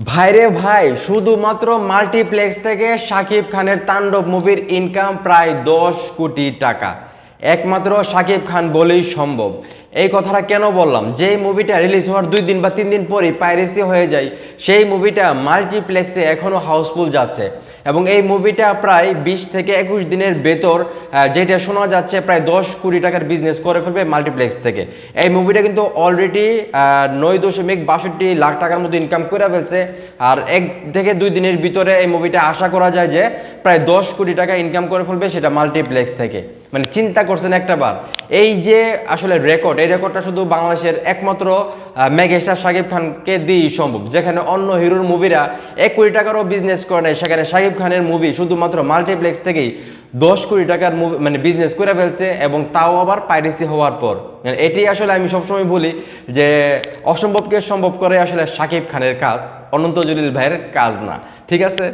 ভাইরে ভাই, শুধুমাত্র মাল্টিপ্লেক্স থেকে শাকিব খানের তাণ্ডব মুভির ইনকাম প্রায় 10 কোটি টাকা। একমাত্র শাকিব খান বলেই সম্ভব। এই কথাটা কেন বললাম, যেই মুভিটা রিলিজ হওয়ার 2 দিন বা 3 দিন পরই পাইরেসি হয়ে যায়, সেই মুভিটা মাল্টিপ্লেক্সে এখনও হাউসফুল যাচ্ছে। এবং এই মুভিটা প্রায় 20 থেকে 21 দিনের ভেতর যেটা শোনা যাচ্ছে প্রায় 10 কোটি টাকার বিজনেস করে ফেলবে মাল্টিপ্লেক্স থেকে। এই মুভিটা কিন্তু অলরেডি 9.62 লাখ টাকার মতো ইনকাম করে ফেলছে। আর 1 থেকে 2 দিনের ভিতরে এই মুভিটা আশা করা যায় যে প্রায় 10 কোটি টাকা ইনকাম করে ফেলবে, সেটা মাল্টিপ্লেক্স থেকে। মানে চিন্তা করছেন একটা বার, এই যে আসলে রেকর্ড, এই রেকর্ডটা শুধু বাংলাদেশের একমাত্র মেগাস্টার শাকিব খানকে দিয়েই সম্ভব। যেখানে অন্য হিরোর মুভিরা 1 কোটি টাকারও বিজনেস করে নেয়, সেখানে শাকিব খানের মুভি শুধুমাত্র মাল্টিপ্লেক্স থেকেই 10 কোটি টাকার মুভি মানে বিজনেস করে ফেলছে, এবং তাও আবার পাইরেসি হওয়ার পর। এটি আসলে আমি সবসময় বলি যে অসম্ভবকে সম্ভব করে আসলে শাকিব খানের কাজ, অনন্ত জলিল ভাইয়ের কাজ না। ঠিক আছে।